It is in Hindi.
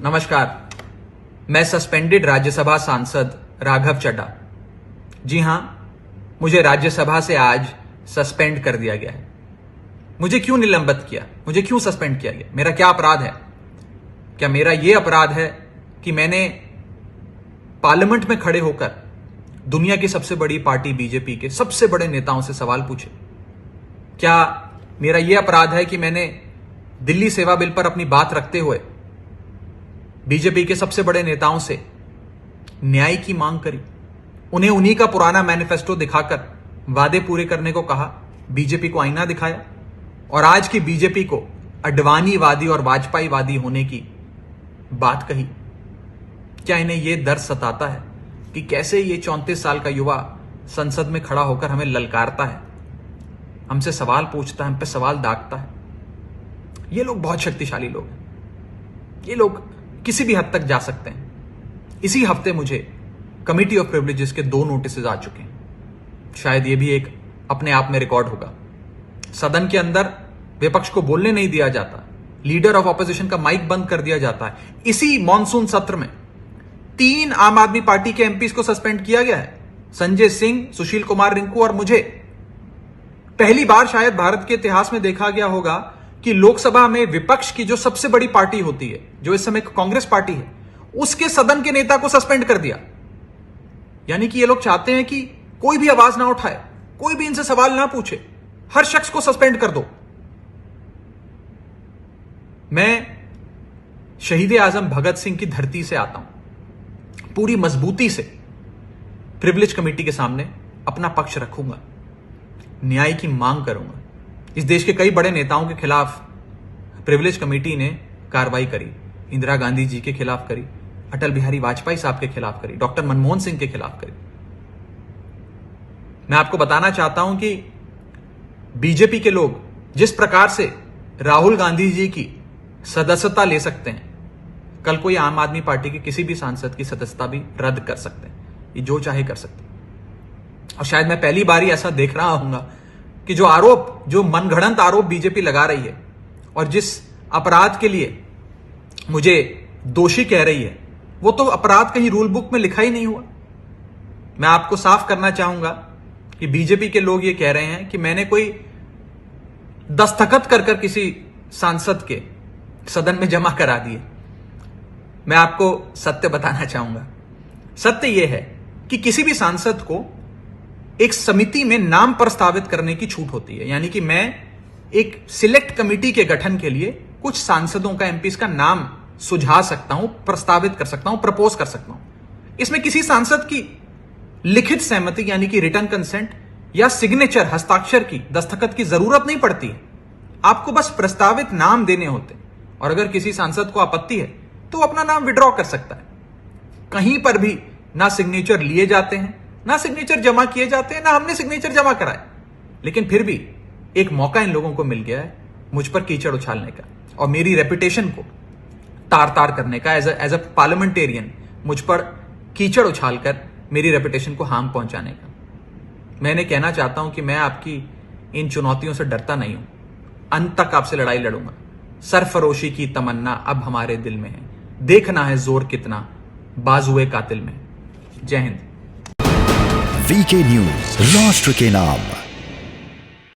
नमस्कार, मैं सस्पेंडेड राज्यसभा सांसद राघव चड्ढा। जी हां, मुझे राज्यसभा से आज सस्पेंड कर दिया गया है। मुझे क्यों निलंबित किया, मुझे क्यों सस्पेंड किया गया, मेरा क्या अपराध है? क्या मेरा यह अपराध है कि मैंने पार्लियामेंट में खड़े होकर दुनिया की सबसे बड़ी पार्टी बीजेपी के सबसे बड़े नेताओं से सवाल पूछे? क्या मेरा यह अपराध है कि मैंने दिल्ली सेवा बिल पर अपनी बात रखते हुए बीजेपी के सबसे बड़े नेताओं से न्याय की मांग करी, उन्हें उन्हीं का पुराना मैनिफेस्टो दिखाकर वादे पूरे करने को कहा, बीजेपी को आईना दिखाया और आज की बीजेपी को अडवाणीवादी और वाजपेयीवादी होने की बात कही? क्या इन्हें यह दर्द सताता है कि कैसे ये 34 साल का युवा संसद में खड़ा होकर हमें ललकारता है, हमसे सवाल पूछता है, हम पे सवाल दागता है? ये लोग बहुत शक्तिशाली लोग हैं, ये लोग किसी भी हद तक जा सकते हैं। इसी हफ्ते मुझे कमिटी ऑफ प्रिविलेजेस के 2 नोटिस आ चुके हैं। शायद ये भी एक अपने आप में रिकॉर्ड होगा। सदन के अंदर विपक्ष को बोलने नहीं दिया जाता, लीडर ऑफ ऑपोजिशन का माइक बंद कर दिया जाता है। इसी मॉनसून सत्र में 3 आम आदमी पार्टी के एमपीज को सस्पेंड किया गया है, संजय सिंह, सुशील कुमार रिंकू और मुझे। पहली बार शायद भारत के इतिहास में देखा गया होगा कि लोकसभा में विपक्ष की जो सबसे बड़ी पार्टी होती है, जो इस समय कांग्रेस पार्टी है, उसके सदन के नेता को सस्पेंड कर दिया। यानी कि ये लोग चाहते हैं कि कोई भी आवाज ना उठाए, कोई भी इनसे सवाल ना पूछे, हर शख्स को सस्पेंड कर दो। मैं शहीद आजम भगत सिंह की धरती से आता हूं, पूरी मजबूती से प्रिविलेज कमेटी के सामने अपना पक्ष रखूंगा, न्याय की मांग करूंगा। इस देश के कई बड़े नेताओं के खिलाफ प्रिविलेज कमेटी ने कार्रवाई करी, इंदिरा गांधी जी के खिलाफ करी, अटल बिहारी वाजपेयी साहब के खिलाफ करी, डॉक्टर मनमोहन सिंह के खिलाफ करी। मैं आपको बताना चाहता हूं कि बीजेपी के लोग जिस प्रकार से राहुल गांधी जी की सदस्यता ले सकते हैं, कल कोई आम आदमी पार्टी के किसी भी सांसद की सदस्यता भी रद्द कर सकते हैं। ये जो चाहे कर सकते हैं। और शायद मैं पहली बार ही ऐसा देख रहा हूंगा कि जो मनगढ़ंत आरोप बीजेपी लगा रही है और जिस अपराध के लिए मुझे दोषी कह रही है, वो तो अपराध कहीं रूल बुक में लिखा ही नहीं हुआ। मैं आपको साफ करना चाहूंगा कि बीजेपी के लोग ये कह रहे हैं कि मैंने कोई दस्तखत कर किसी सांसद के सदन में जमा करा दिए। मैं आपको सत्य बताना चाहूंगा। सत्य यह है कि किसी भी सांसद को एक समिति में नाम प्रस्तावित करने की छूट होती है। यानी कि मैं एक सिलेक्ट कमेटी के गठन के लिए कुछ सांसदों का, एमपीज का नाम सुझा सकता हूं, प्रस्तावित कर सकता हूं, प्रपोज कर सकता हूं। इसमें किसी सांसद की लिखित सहमति यानी कि रिटर्न कंसेंट या सिग्नेचर, हस्ताक्षर की, दस्तखत की जरूरत नहीं पड़ती है। आपको बस प्रस्तावित नाम देने होते, और अगर किसी सांसद को आपत्ति है तो अपना नाम विड्रॉ कर सकता है। कहीं पर भी ना सिग्नेचर लिए जाते हैं, ना सिग्नेचर जमा किए जाते हैं, ना हमने सिग्नेचर जमा कराए। लेकिन फिर भी एक मौका इन लोगों को मिल गया है मुझ पर कीचड़ उछालने का और मेरी रेपुटेशन को तार तार करने का। एज अ पार्लियामेंटेरियन मुझ पर कीचड़ उछालकर मेरी रेपुटेशन को हार्म पहुंचाने का। मैंने कहना चाहता हूं कि मैं आपकी इन चुनौतियों से डरता नहीं हूं, अंत तक आपसे लड़ाई लड़ूंगा। सरफरोशी की तमन्ना अब हमारे दिल में है, देखना है जोर कितना बाजुए कातिल में। जय हिंद। वीके न्यूज, राष्ट्र के नाम।